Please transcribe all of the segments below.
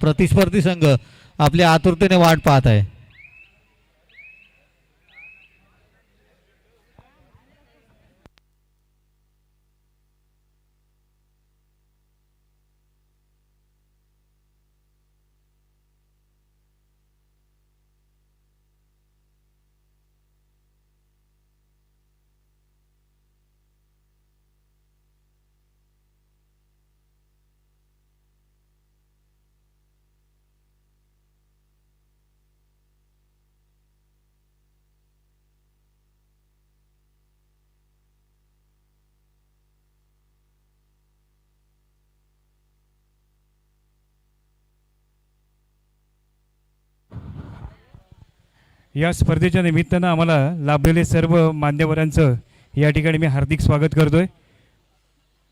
प्रतिस्पर्धी संघ आपल्या आतुरतेने वाट पाहत आहे. या स्पर्धेच्या निमित्तानं आम्हाला लाभलेले सर्व मान्यवरांचं या ठिकाणी मी हार्दिक स्वागत करतोय.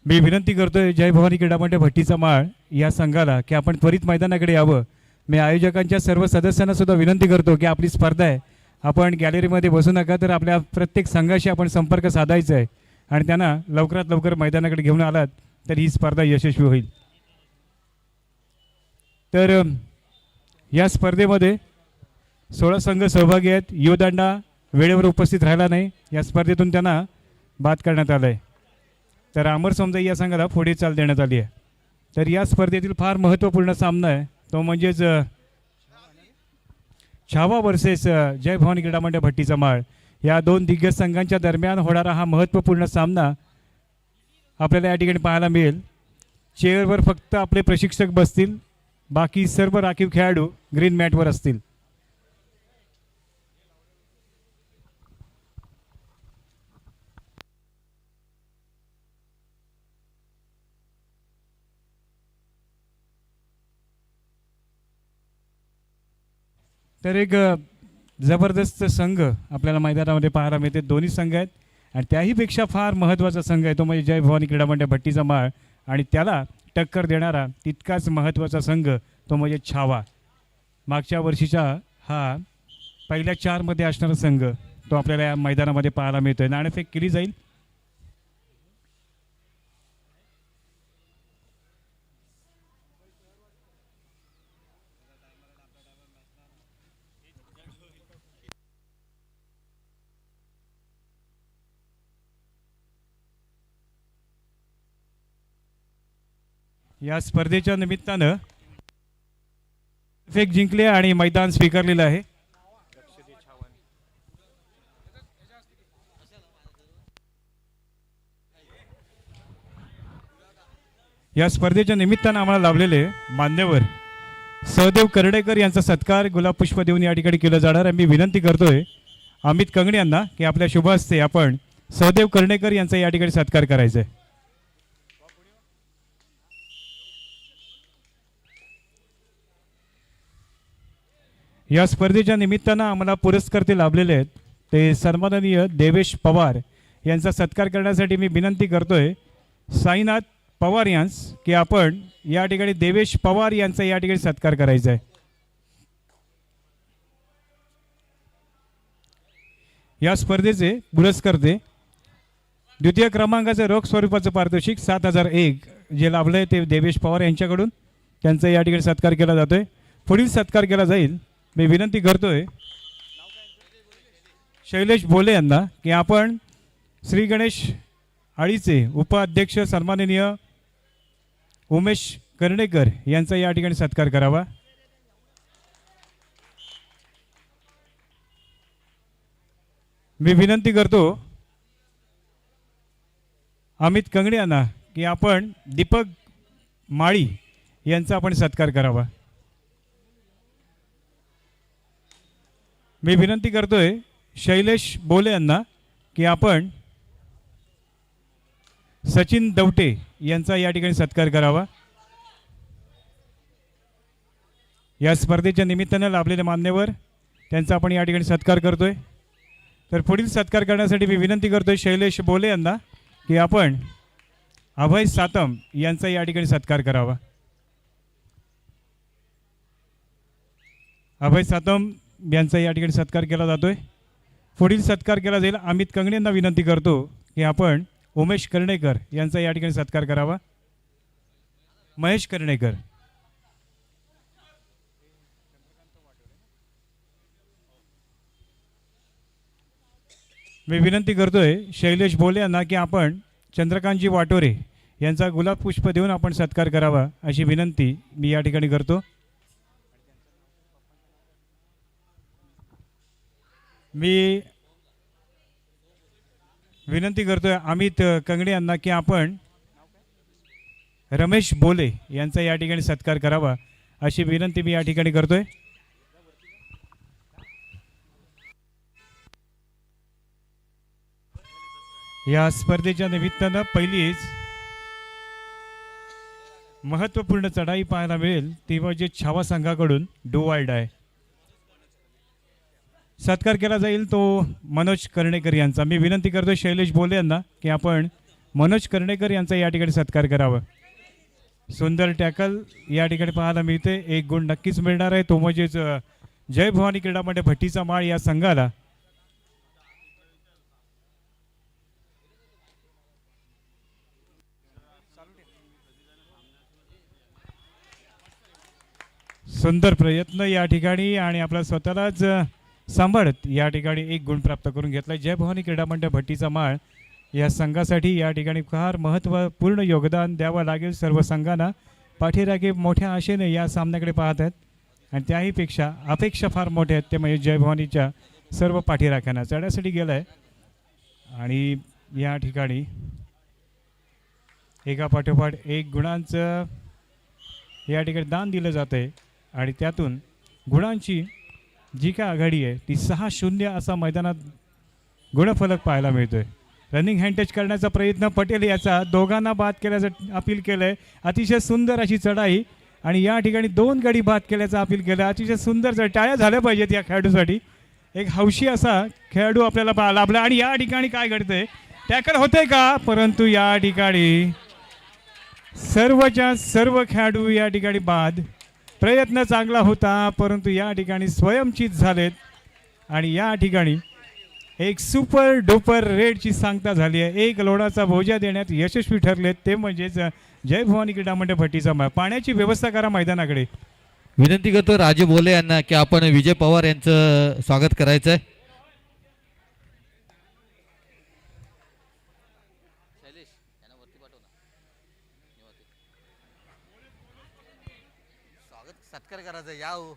मी विनंती करतोय जय भवानी क्रीडा मंडळ भट्टीचा माळ या संघाला की आपण त्वरित मैदानाकडे यावं. मी आयोजकांच्या सर्व सदस्यांना सुद्धा विनंती करतो की आपली स्पर्धा आहे, आपण गॅलरीमध्ये बसू नका, तर आपल्या प्रत्येक संघाशी आपण संपर्क साधायचा आहे आणि त्यांना लवकरात लवकर मैदानाकडे घेऊन आलात तर ही स्पर्धा यशस्वी होईल. तर या स्पर्धेमध्ये 16 संघ सहभागी आहेत. युवदांडा वेळेवर उपस्थित राहिला नाही, या स्पर्धेतून त्यांना बाद करण्यात आलं आहे. तर अमर समजाई या संघाला पुढे चाल देण्यात आली आहे. तर या स्पर्धेतील फार महत्त्वपूर्ण सामना आहे तो म्हणजेच छावा वर्सेस जय भवानी क्रीडा मंडळ भट्टीचा माळ या दोन दिग्गज संघांच्या दरम्यान होणारा हा महत्त्वपूर्ण सामना आपल्याला या ठिकाणी पाहायला मिळेल. चेअरवर फक्त आपले प्रशिक्षक बसतील, बाकी सर्व राखीव खेळाडू ग्रीन मॅटवर असतील. तर एक जबरदस्त संघ आपल्याला मैदानामध्ये पाहायला मिळते. दोन्ही संघ आहेत आणि त्याहीपेक्षा फार महत्त्वाचा संघ आहे तो म्हणजे जय भवानी क्रीडा मंडळ भट्टीचा माळ आणि त्याला टक्कर देणारा तितकाच महत्त्वाचा संघ तो म्हणजे छावा. मागच्या वर्षीचा हा पहिल्या 4 मध्ये असणारा संघ तो आपल्याला या मैदानामध्ये पाहायला मिळतोय. नाणेफेक केली जाईल. या स्पर्धेच्या निमित्तानं फेक जिंकले आणि मैदान स्वीकारलेलं आहे. या स्पर्धेच्या निमित्तानं आम्हाला लाभलेले मान्यवर सहदेव कर्डेकर यांचा सत्कार गुलाब पुष्प देऊन या ठिकाणी केलं जाणार आहे. मी विनंती करतोय अमित कंगणे यांना की आपल्या शुभ हस्ते आपण सहदेव कर्डेकर यांचा या ठिकाणी सत्कार करायचा आहे. या स्पर्धेच्या निमित्तानं आम्हाला पुरस्कर्ते लाभलेले आहेत ते सन्माननीय देवेश पवार यांचा सत्कार करण्यासाठी मी विनंती करतोय साईनाथ पवार यांस की आपण या ठिकाणी देवेश पवार यांचा या ठिकाणी सत्कार करायचा आहे. या स्पर्धेचे पुरस्कर्ते द्वितीय क्रमांकाचे रोख स्वरूपाचं पारितोषिक 7001 जे लाभलंय ते देवेश पवार यांच्याकडून त्यांचा या ठिकाणी सत्कार केला जातोय. पुढील सत्कार केला जाईल. मी विनंती करतोय शैलेश बोले यांना की आपण श्री गणेश आळीचे उपाध्यक्ष सन्माननीय उमेश कर्णेकर यांचा या ठिकाणी सत्कार करावा. मी विनंती करतो अमित कंगणे यांना की आपण दीपक माळी यांचा आपण सत्कार करावा. मी विनंती करतोय शैलेश बोले यांना की आपण सचिन दवटे यांचा या ठिकाणी सत्कार करावा. या स्पर्धेच्या निमित्तानं लाभलेले मान्यवर त्यांचा आपण या ठिकाणी सत्कार करतोय. तर पुढील सत्कार करण्यासाठी मी विनंती करतोय शैलेश बोले यांना की आपण अभय सातम यांचा या ठिकाणी सत्कार करावा. अभय सातम यांचा या ठिकाणी सत्कार केला जातोय. पुढील सत्कार केला जाईल. अमित कंगणे यांना विनंती करतो की आपण उमेश कर्णेकर यांचा या ठिकाणी सत्कार करावा. महेश कर्णेकर मी विनंती करतोय शैलेश बोले यांना की आपण चंद्रकांतजी वाटोरे यांचा गुलाब पुष्प देऊन आपण सत्कार करावा अशी विनंती मी या ठिकाणी करतो. मी विनंती करतोय अमित कंगणे यांना की आपण रमेश बोले यांचा या ठिकाणी सत्कार करावा अशी विनंती मी या ठिकाणी करतोय. या स्पर्धेच्या निमित्तानं पहिलीच महत्त्वपूर्ण चढाई पाहायला मिळेल ती म्हणजे छावा संघाकडून डू वाईल्ड आहे. सत्कार केला जाईल तो मनोज कर्णेकर यांचा. मी विनंती करतोय शैलेश बोले यांना की आपण मनोज कर्णेकर यांचा या ठिकाणी सत्कार करावा. सुंदर टॅकल या ठिकाणी पाहायला मिळते. 1 गुण नक्कीच मिळणार आहे तो म्हणजेच जय भवानी क्रीडा मंडळ भट्टीचा माळ या संघाला. सुंदर प्रयत्न या ठिकाणी आणि आपला स्वतःलाच सांभाळत या ठिकाणी 1 गुण प्राप्त करून घेतला. जय भवानी क्रीडा मंडळ भट्टीचा माळ या संघासाठी या ठिकाणी फार महत्त्वपूर्ण योगदान द्यावं लागेल. सर्व संघांना पाठीराखे मोठ्या आशेने या सामन्याकडे पाहत आहेत आणि त्याहीपेक्षा अपेक्षा फार मोठ्या आहेत ते म्हणजे जय भवानीच्या सर्व पाठीराख्यांना चढ्यासाठी गेलं आहे आणि या ठिकाणी एका पाठोपाठ 1 गुणांचं या ठिकाणी दान दिलं जातं आहे आणि त्यातून गुणांची जी काय आघाडी आहे ती 6-0 असा मैदानात गुणफलक पाहायला मिळतोय. रनिंग हँड टच करण्याचा प्रयत्न पटेल याचा दोघांना बाद केल्याचं अपील केलं आहे. अतिशय सुंदर अशी चढाई आणि या ठिकाणी 2 गडी बाद केल्याचं अपील केलं. अतिशय सुंदर टाळ्या झाल्या पाहिजेत या खेळाडूसाठी. एक हौशी असा खेळाडू आपल्याला लाभला आणि या ठिकाणी काय घडतंय टॅकल होतंय का परंतु या ठिकाणी सर्वच्या सर्व खेळाडू या ठिकाणी बाद. प्रयत्न चांगला होता परंतु या ठिकाणी स्वयंचीत झालेत आणि या ठिकाणी एक सुपर डुपर रेडची सांगता झाली आहे. 1 लोडाचा भोजा देण्यात यशस्वी ठरलेत ते म्हणजेच जय भवानी क्रीडा मंडळ भट्टीचा माळ. पाण्याची व्यवस्था करा मैदानाकडे. विनंती करतो राजू बोले यांना की आपण विजय पवार यांचं स्वागत करायचं आहे. सत्कार करायचा याव.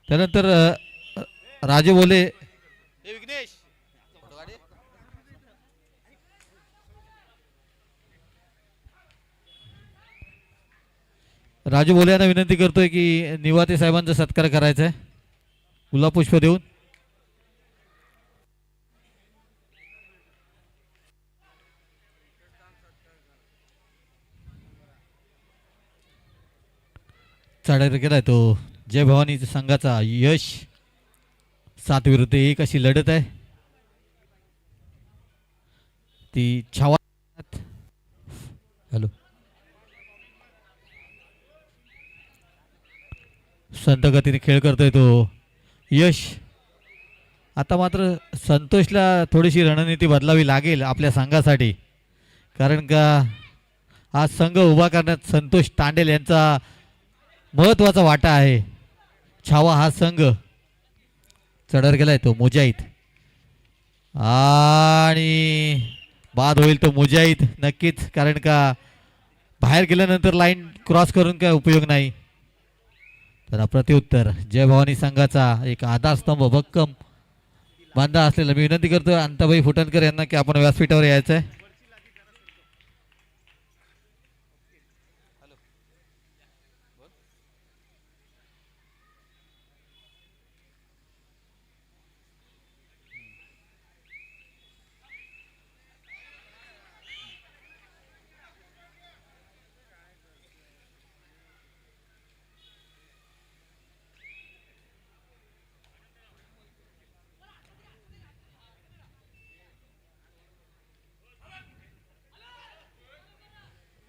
त्यानंतर राजू बोले हे विघ्नेश राजू बोले यांना विनंती करतोय की निवाते साहेबांचा सत्कार करायचा आहे गुलाब पुष्प देऊन. चढाई केलाय तो जय भवानी संघाचा यश. 7-1 अशी लढत आहे ती छावा. हॅलो संत गतीने खेळ करतोय तो यश. आता मात्र संतोषला थोडीशी रणनीती बदलावी लागेल आपल्या संघासाठी कारण का हा संघ उभा करण्यात संतोष तांडेल यांचा महत्त्वाचा वाटा आहे. छावा हा संघ चढर गेलाय तो मुजाहिद आणि बाद होईल तो मुजाहिद नक्कीच कारण का बाहेर गेल्यानंतर लाईन क्रॉस करून काय उपयोग नाही. तर प्रत्युत्तर जय भवानी संघाचा एक आधारस्तंभ भक्कम बांधा असलेला मी विनंती करतो अंताबाई फुटणकर यांना की आपण व्यासपीठावर यायचं आहे.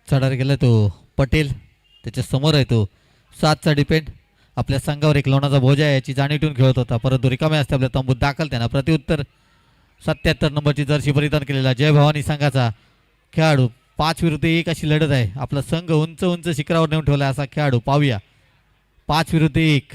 चढार गेला तो पटेल त्याच्या समोर आहे तो 7चा डिपेंड आपल्या संघावर एक लोणाचा भोजा आहे याची जाणीव ठेवून खेळत होता परंतु रिकामे असते आपल्या तंबूत दाखल. त्यांना प्रत्युत्तर 77 नंबरची जर्सी परिधान केलेला जय भवानी संघाचा खेळाडू. 5-1 अशी लढत आहे. आपला संघ उंच उंच शिखरावर नेऊन ठेवला असा खेळाडू पाहूया. 5-1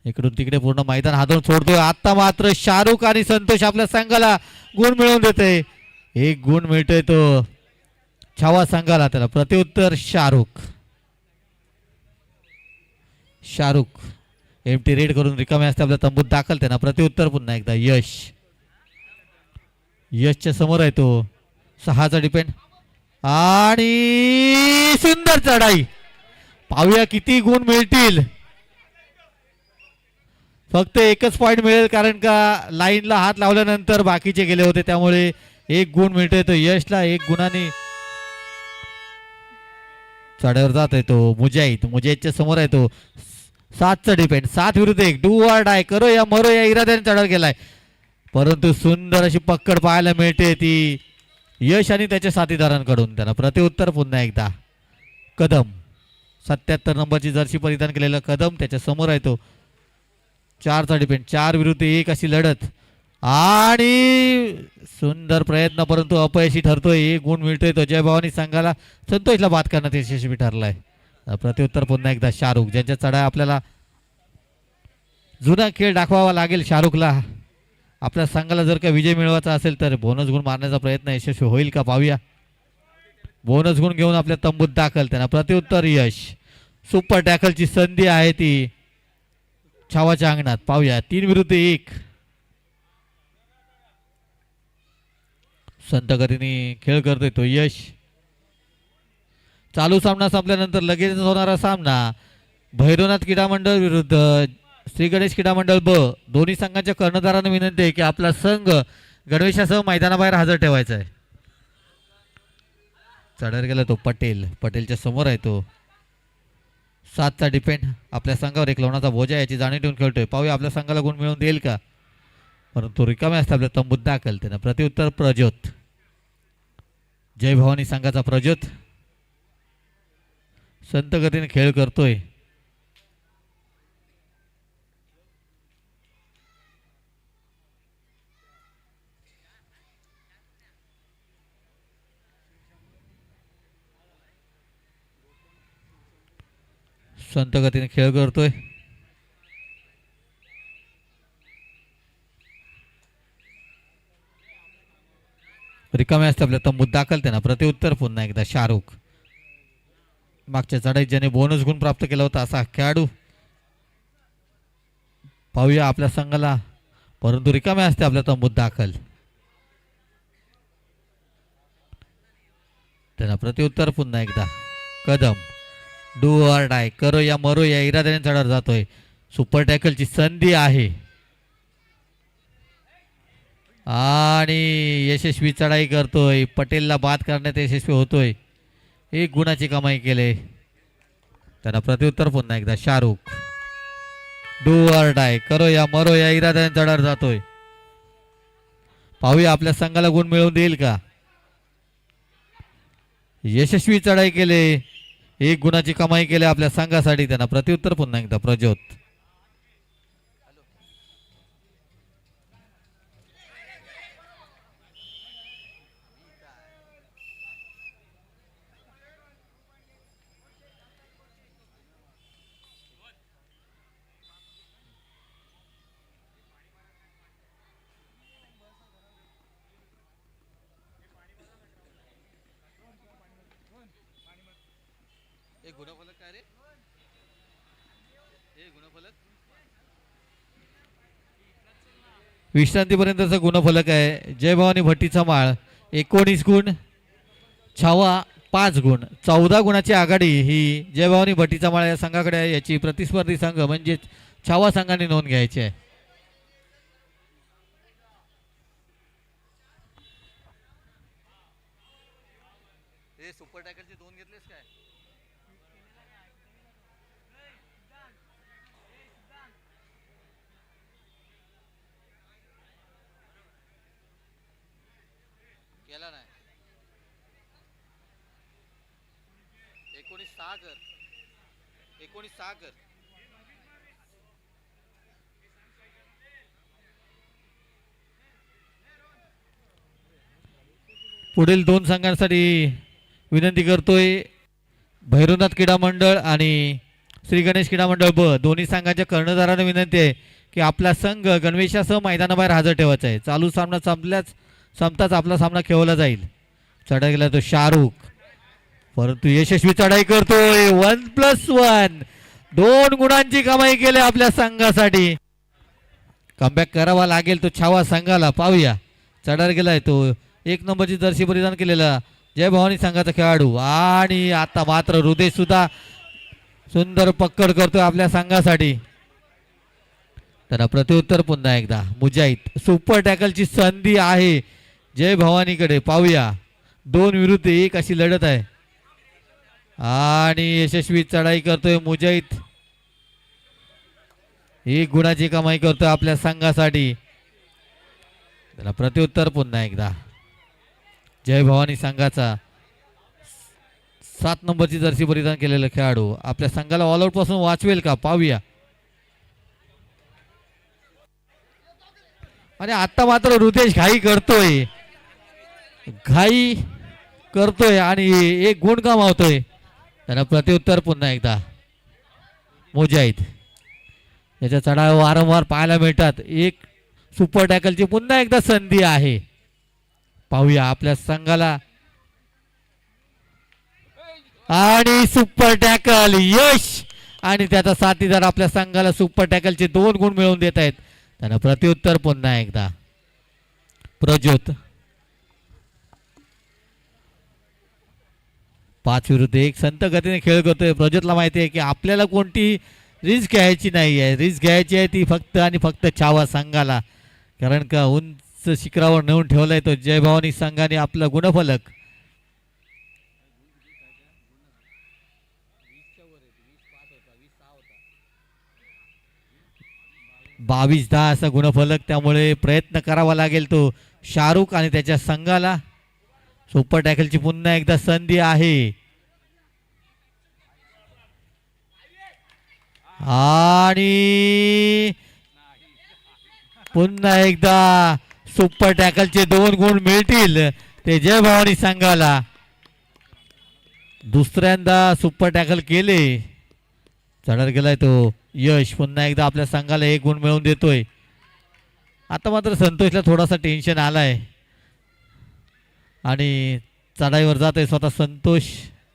इकडून तिकडे पूर्ण मैदान हादरून सोडतोय. आता मात्र शाहरुख आणि संतोष आपल्या संघाला गुण मिळवून देते. एक गुण मिळतोय तो छावा संघाला. त्याला प्रत्युत्तर शाहरुख. शाहरुख एमटी रेड करून रिकामे असते आपल्या तंबूत दाखल. त्यांना प्रत्युत्तर पुन्हा एकदा यश. यशच्या समोर आहे तो. 6चा डिपेंड आणि सुंदर चढाई. पाहूया किती गुण मिळतील. फक्त एकच पॉइंट मिळेल कारण का लाईनला हात लावल्यानंतर बाकीचे गेले होते, त्यामुळे एक गुण मिळतोय तो यशला. एक गुणाने चढाईवर जात आहे तो मुजाहिद. मुजाहिदच्या समोर आहे तो. 7चा डिपेंड. 7 विरुद्ध 1. डू ऑर डाय, करो या मरो या इराद्याने चढावर गेलाय. परंतु सुंदर अशी पकड पाहायला मिळते ती यश आणि त्याच्या साथीदारांकडून. त्यांना प्रत्युत्तर पुन्हा एकदा कदम. 77 नंबरची जर्सी परिधान केलेला कदम त्याच्या समोर आहे तो. 4चा डिपेंड. 4 विरुद्ध 1 अशी लढत आणि सुंदर प्रयत्न परंतु अपयशी ठरतोय. एक गुण मिळतोय तो जय भवानी संघाला. संतोषला बाद करण्यात यशस्वी ठरलाय. प्रत्युत्तर पुन्हा एकदा शाहरुख. ज्यांच्या चढाया आपल्याला जुना खेळ दाखवावा लागेल शाहरुखला. आपल्या संघाला जर का विजय मिळवायचा असेल तर बोनस गुण मारण्याचा प्रयत्न यशस्वी होईल का पाहूया. बोनस गुण घेऊन आपल्या तंबूत दाखल. त्यांना प्रत्युत्तर यश. सुपर टॅकलची संधी आहे ती छावाच्या अंगणात. पाहूया 3 विरुद्ध 1. संत गतीने खेळ करतोय तो यश. चालू सामना संपल्यानंतर लगेच होणारा सामना भैरवनाथ क्रीडा मंडळ विरुद्ध श्री गणेश क्रीडा मंडळ ब. दोन्ही संघांच्या कर्णधारांना विनंती आहे की आपला संघ गणवेशासह मैदानाबाहेर हजर ठेवायचा आहे. चढावर गेला तो पटेल. पटेलच्या समोर आहे तो. 7चा डिपेंड. आपल्या संघावर एक लोणाचा बोजा याची जाणीव ठेवून खेळतोय. पाहूया आपल्या संघाला गुण मिळवून देईल का. परंतु रिकामे असते आपल्या तंबूत दाखल. त्यांना प्रत्युत्तर प्रज्योत. जय भवानी संघाचा प्रज्योत संत गतीने खेळ करतोय. संत गतीने खेळ करतोय. रिकामे असते आपल्या तंबूत दाखल. त्यांना प्रत्युत्तर पुन्हा एकदा शाहरुख. मागच्या चढाईत ज्याने बोनस गुण प्राप्त केला होता असा खेळाडू. पाहूया आपल्या संघाला. परंतु रिकामे असते आपल्या तंबूत दाखल. त्यांना प्रत्युत्तर पुन्हा एकदा कदम. डू ऑर डाय, करो या मरो या इराद्याने चढावर जातोय. सुपर टॅकलची संधी आहे आणि यशस्वी चढाई करतोय. पटेलला बाद करण्यात यशस्वी होतोय. 1 गुणाची कमाई केले. त्यांना प्रत्युत्तर पुन्हा एकदा शाहरुख. डू ऑर डाय, करो या मरो या इराद्याने चढावर जातोय. पाहूया आपल्या संघाला गुण मिळवून देईल का. यशस्वी चढाई केले. 1 गुणाची कमाई केली आपल्या संघासाठी. त्यांना प्रत्युत्तर पुन्हा एकदा प्रज्योत. एक गुणफलक काय रे. एक गुणफलक विश्रांतीपर्यंतचा गुणफलक आहे. जय भवानी भट्टीचा माळ 19 गुण. छावा 5 गुण. 14 गुणाची आघाडी ही जय भवानी भट्टीचा माळ या संघाकडे आहे. याची प्रतिस्पर्धी संघ म्हणजेच छावा संघाने नोंद घ्यायची आहे. हे सुपर टॅकलचे 2 घेतलेस काय. केला नाही. 19-6 कर. 19-6 कर. पुढील 2 संघांसाठी विनंती करतोय. भैरवनाथ क्रीडा मंडळ आणि श्री गणेश क्रीडा मंडळ ब दोन्ही संघांच्या कर्णधारांना विनंती आहे की आपला संघ गणवेशासह मैदानाबाहेर हजर ठेवायचा आहे. चालू सामना संपताच आपला सामना खेळवला जाईल. चढाई गेला तो शाहरुख, परंतु यशस्वी चढाई करतोय. 1+1 2 गुणांची कमाई केली आपल्या संघासाठी. कमबॅक करावा लागेल तो छावा संघाला. पाहूया चढायला गेलाय तो 1 नंबरची जर्सी परिधान केलेला जय भवानी संघाचा खेळाडू. आणि आता मात्र हृदय सुद्धा सुंदर पकड करतोय आपल्या संघासाठी. त्यांना प्रत्युत्तर पुन्हा एकदा मुजाहिद. सुपर टॅकलची संधी आहे जय भवानीकडे. पाहूया 2 विरुद्ध 1 अशी लढत आहे आणि यशस्वी चढाई करतोय मुजाहिद. 1 गुणाची कमाई करतोय आपल्या संघासाठी. त्याला प्रत्युत्तर पुन्हा एकदा जय भवानी संघाचा 7 नंबरची जर्सी परिधान केलेला खेळाडू आपल्या संघाला ऑलआउट पासून वाचवेल का? पाहूया. आणि आता मात्र हृदेश घाई करतोय आणि 1 गुण गमावतोय. त्यांना प्रत्युत्तर पुन्हा एकदा मुजाहिद. याच्या चढाव वारंवार पाहायला मिळतात. 1 सुपर टॅकलची पुन्हा एकदा संधी आहे. पाहूया आपल्या संघाला आणि सुपर टॅकल यश आणि त्याचा साथीदार आपल्या संघाला सुपर टॅकलचे 2 गुण मिळवून देत आहेत. त्यांना प्रत्युत्तर पुन्हा एकदा प्रज्योत. 5 विरुद्ध 1 संत गतीने खेळ करतोय. प्रज्योतला माहिती आहे की आपल्याला कोणती रिस्क घ्यायची नाही आहे. रिस्क घ्यायची आहे ती फक्त आणि फक्त छावा संघाला, कारण का उंच शिखरावर नेऊन ठेवलाय तो जय भवानी संघाने आपला गुणफलक. बावीस 10 असा गुणफलक. त्यामुळे प्रयत्न करावा लागेल तो शाहरुख आणि त्याच्या संघाला. सुपर टॅकलची पुन्हा एकदा संधी आहे आणि पुन्हा एकदा सुपर टॅकलचे 2 गुण मिळतील ते जय भवानी संघाला. दुसऱ्यांदा सुपर टॅकल केले. चढत गेलाय तो यश. पुन्हा एकदा आपल्या संघाला 1 गुण मिळवून देतोय. आता मात्र संतोषला थोडासा टेन्शन आलाय आणि चढाईवर जातोय स्वतः संतोष.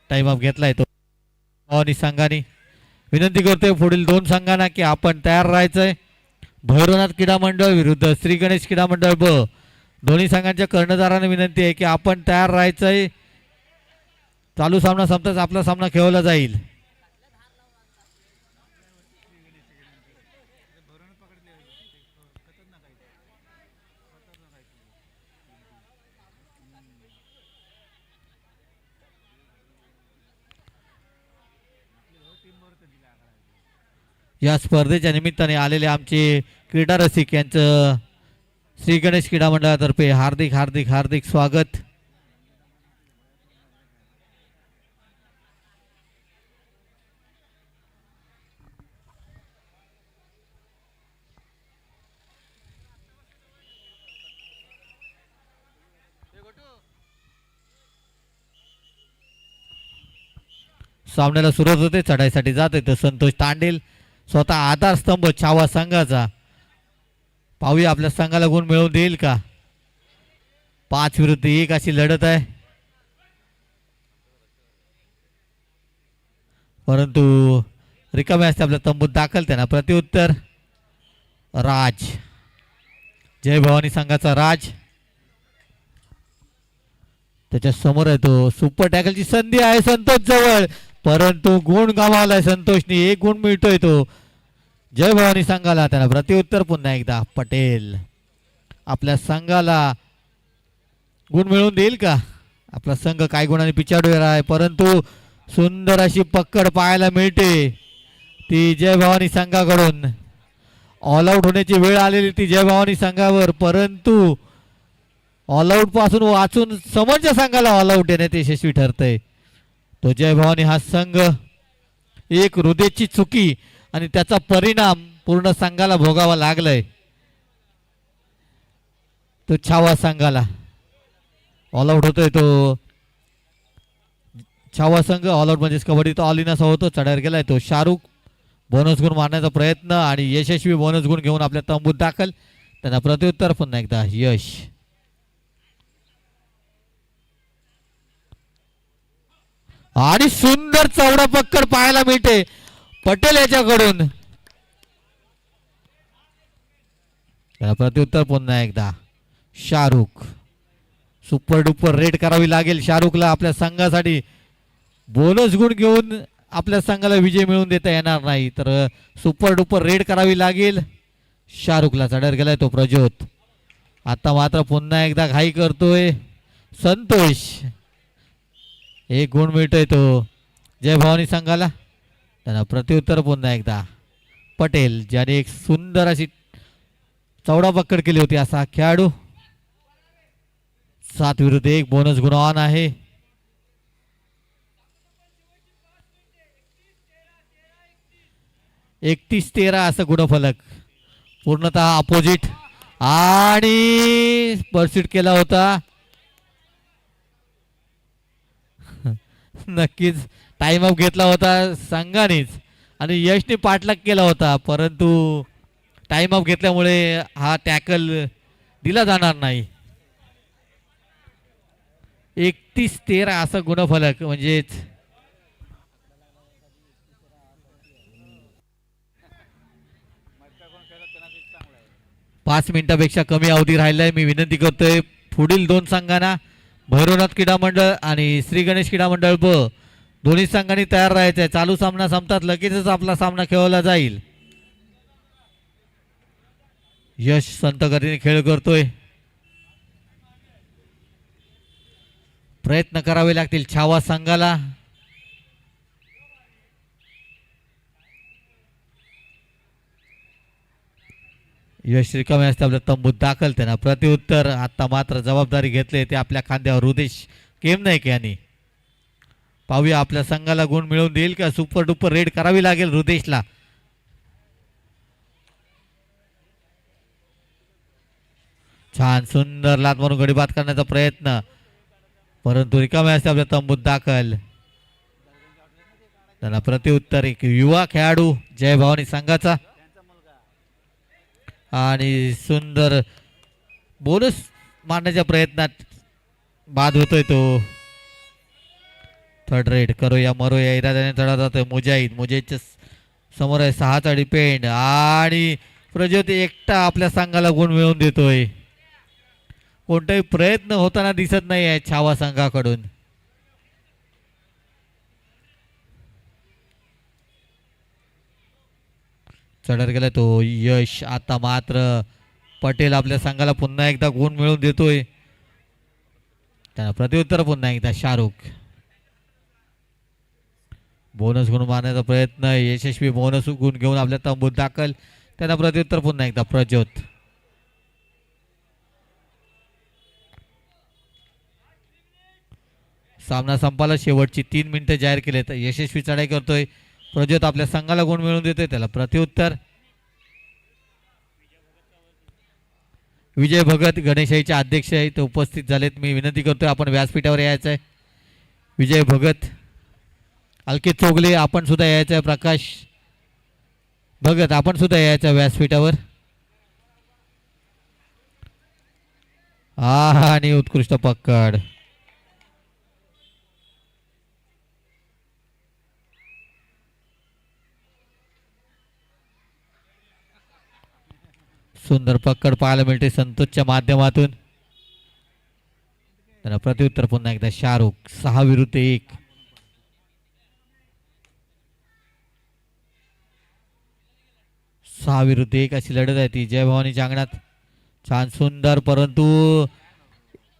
टाइम अप घेतलाय तो भवानी संघाने. विनंती करतोय पुढील 2 संघांना की आपण तयार राहायचंय. भैरवनाथ क्रीडा मंडळ विरुद्ध श्री गणेश क्रीडा मंडळ ब दोन्ही संघांच्या कर्णधारांना विनंती आहे की आपण तयार राहायचंय. चालू सामना संपताच आपला सामना खेळवला जाईल. या स्पर्धेच्या निमित्ताने आलेले आमचे क्रीडा रसिक यांचं श्री गणेश क्रीडा मंडळातर्फे हार्दिक हार्दिक हार्दिक स्वागत. सामन्याला सुरुवात होते. चढाईसाठी जात आहे संतोष तांडेल, स्वतः आधारस्तंभ छावा संघाचा. पाहूया आपल्या संघाला गुण मिळवून देईल का? 5 विरुद्ध 1 अशी लढत आहे, परंतु रिकामे असते आपल्या तंबूत दाखल. त्यांना प्रत्युत्तर राज. जय भवानी संघाचा राज. त्याच्या समोर आहे तो सुपर टॅकलची संधी आहे संतोष जवळ, परंतु गुण गमावलाय संतोषनी. 1 गुण मिळतोय तो जय भवानी संघाला. त्याला प्रत्युत्तर पुन्हा एकदा पटेल. आपल्या संघाला गुण मिळवून देईल का? आपला संघ काही गुणांनी पिछाडीवर आहे, परंतु सुंदर अशी पकड पाहायला मिळते ती जय भवानी संघाकडून. ऑल आउट होण्याची वेळ आलेली ती जय भवानी संघावर, परंतु ऑल आउट पासून वाचून समोरच्या संघाला ऑल आउट येण्यात यशस्वी ठरतंय तो जय भवानी. हा संघ एक हृदयाची चुकी आणि त्याचा परिणाम पूर्ण संघाला भोगावा लागलाय. तो छावा संघाला ऑल आउट होतोय तो छावा संघ. ऑल आउट म्हणजेच कबड्डी तो ऑल इन असा होतो. चढायला गेलाय तो शाहरुख. बोनस गुण मारण्याचा प्रयत्न आणि यशस्वी बोनस गुण घेऊन आपल्या तंबूत दाखल. त्यांना प्रत्युत्तर पुन्हा एकदा यश. आणि सुंदर चौडा पक्कड पाहायला मिळते पटेल याच्याकडून. त्याला प्रत्युत्तर पुन्हा एकदा शाहरुख. सुपर डुपर रेड करावी लागेल शाहरुखला आपल्या संघासाठी. बोनस गुण घेऊन आपल्या संघाला विजय मिळवून देता येणार नाही, तर सुपर डुपर रेड करावी लागेल शाहरुखला. चढर गेलाय तो प्रज्योत. आता मात्र पुन्हा एकदा घाई करतोय संतोष. एक गुण मिळतोय तो जय भवानी संघाला. त्यांना प्रत्युत्तर पुन्हा एकदा पटेल, ज्याने एक सुंदर अशी चौडा पकड केली होती असा खेळाडू. 7 विरुद्ध 1 बोनस गुण ऑन आहे. 31-13 असं गुणफलक पूर्णतः अपोजिट. आणि परस्यूट केला होता. नक्कीच टाइम अप घेतला होता संघानेच आणि यशने पाठलाग केला होता, परंतु टाइम अप घेतल्यामुळे हा टॅकल दिला जाणार नाही. 31-13 असं गुणफलक म्हणजेच 5 मिनिटापेक्षा कमी अवधी राहिलाय. मी विनंती करतोय पुढील 2 संघांना भैरवनाथ क्रीडा मंडळ आणि श्री गणेश क्रीडा मंडळ ब दोन्ही संघांनी तयार राहायचं आहे. चालू सामना संपतात लगेचच आपला सामना खेळवला जाईल. यश संत गतीने खेळ करतोय. प्रयत्न करावे लागतील छावा संघाला. यश रिकामे असते आपल्या तंबूत दाखल. त्यांना प्रत्युत्तर. आता मात्र जबाबदारी घेतली ते आपल्या खांद्यावर रुदेश केमनायक यांनी. पाहूया आपल्या संघाला गुण मिळवून देईल का. सुपर डुपर रेड करावी लागेल रुदेशला. छान सुंदर लात मारून गडी बाद करण्याचा प्रयत्न, परंतु रिकामे असते आपल्या तंबूत दाखल. त्यांना प्रत्युत्तर एक युवा खेळाडू जय भवानी संघाचा. आणि सुंदर बोनस मारण्याच्या प्रयत्नात बाद होतोय तो. थर्ड रेड करूया मरूया इराद्याने चढा जातोय मुजाहिदच्या समोर आहे 6चा डिपेंड. आणि प्रज्योती एकटा आपल्या संघाला गुण मिळवून देतोय. कोणताही प्रयत्न होताना दिसत नाही आहे छावा संघाकडून. चढर गेला तो यश. आता मात्र पटेल आपल्या संघाला पुन्हा एकदा गुण मिळवून देतोय. त्यांना प्रत्युत्तर पुन्हा एकदा शाहरुख. बोनस गुण मारण्याचा प्रयत्न, यशस्वी बोनस गुण घेऊन आपल्या तंबूत दाखल. त्यांना प्रत्युत्तर पुन्हा एकदा प्रज्योत. सामना संपाला शेवटची 3 मिनिटं जाहीर केलेत. यशस्वी चढाई करतोय प्रज्योत. आपल्या संघाला गुण मिळवून देतोय. त्याला प्रत्युत्तर. विजय भगत गणेशाईचे अध्यक्ष आहे ते उपस्थित झालेत. मी विनंती करतोय आपण व्यासपीठावर यायचं आहे. विजय भगत, अलकेत चोगले आपण सुद्धा यायचं आहे. प्रकाश भगत आपण सुद्धा यायचं आहे व्यासपीठावर. आणि उत्कृष्ट पकड. सुंदर पकड पाहायला मिळते संतोषच्या माध्यमातून. त्यांना प्रत्युत्तर पुन्हा एकदा शाहरुख. 6 विरुद्ध 1. सहा विरुद्ध 1 अशी लढत आहे ती जय भवानीच्या अंगणात. छान सुंदर, परंतु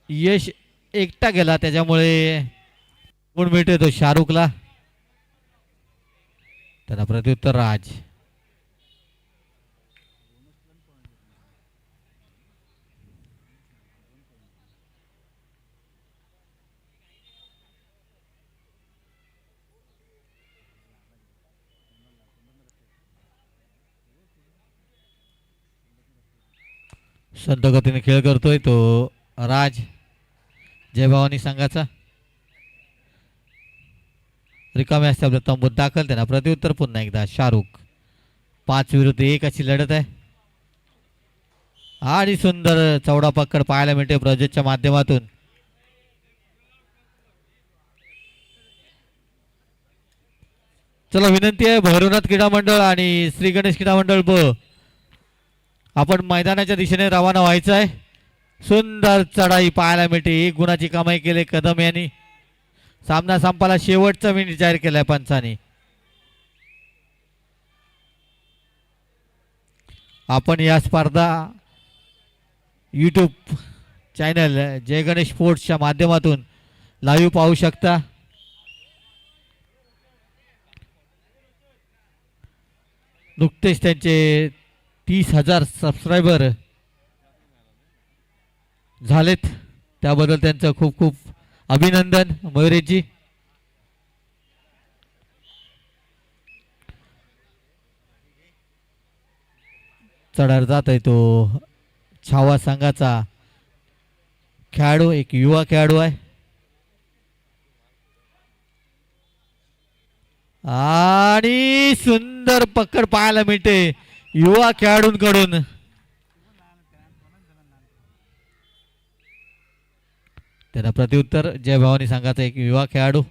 यश एकटा गेला त्याच्यामुळे गुण मिळतोय तो शाहरुखला. त्यांना प्रत्युत्तर राज. संत गतीने खेळ करतोय तो राज जय भवानी संघाचा. रिकामे असते आपल्या तंबूत दाखल. त्यांना प्रत्युत्तर पुन्हा एकदा शाहरुख. 5-1 अशी लढत आहे आणि सुंदर चौडा पकड पाहायला मिळते प्रोजेक्टच्या माध्यमातून. चला विनंती आहे भैरवनाथ क्रीडा मंडळ आणि श्री गणेश क्रीडा मंडळ आपण मैदानाच्या दिशेने रवाना व्हायचं आहे. सुंदर चढाई पाहायला मिळते. 1 गुणाची कमाई केली कदम यांनी. सामना संपाला शेवटचा मिनिट जाहीर केलाय पंचांनी. आपण या स्पर्धा यूट्यूब चॅनल जय गणेश स्पोर्ट्सच्या माध्यमातून लाईव्ह पाहू शकता. नुकतेच त्यांचे 30,000 सबस्क्रायबर झालेत, त्याबद्दल त्यांचं खूप खूप अभिनंदन मयुरेशजी. चढार जात आहे तो छावा संघाचा खेळाडू, एक युवा खेळाडू आहे आणि सुंदर पकड पाहायला मिळते युवा खेळाडूंकडून. त्याला प्रत्युत्तर जय भवानी संघाचा एक युवा खेळाडू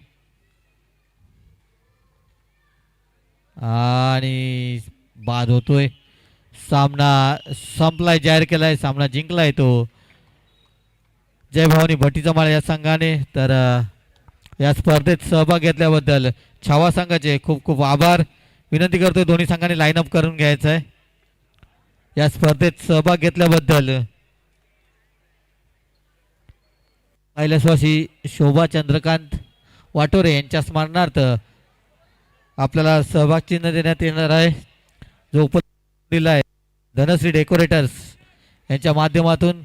आणि बाद होतोय. सामना संपलाय, जाहीर केलाय, सामना जिंकलाय तो जय भवानी भट्टीचा माळ या संघाने. तर या स्पर्धेत सहभाग घेतल्याबद्दल छावा संघाचे खूप खूप आभार. विनंती करतोय दोन्ही संघांनी लाईन अप करून घ्यायचं आहे. या स्पर्धेत सहभाग घेतल्याबद्दल कैलासवासी शोभा चंद्रकांत वाटोरे यांच्या स्मरणार्थ आपल्याला सहभाग चिन्ह देण्यात येणार आहे, जो उपलब्ध दिला आहे धनश्री डेकोरेटर्स यांच्या माध्यमातून.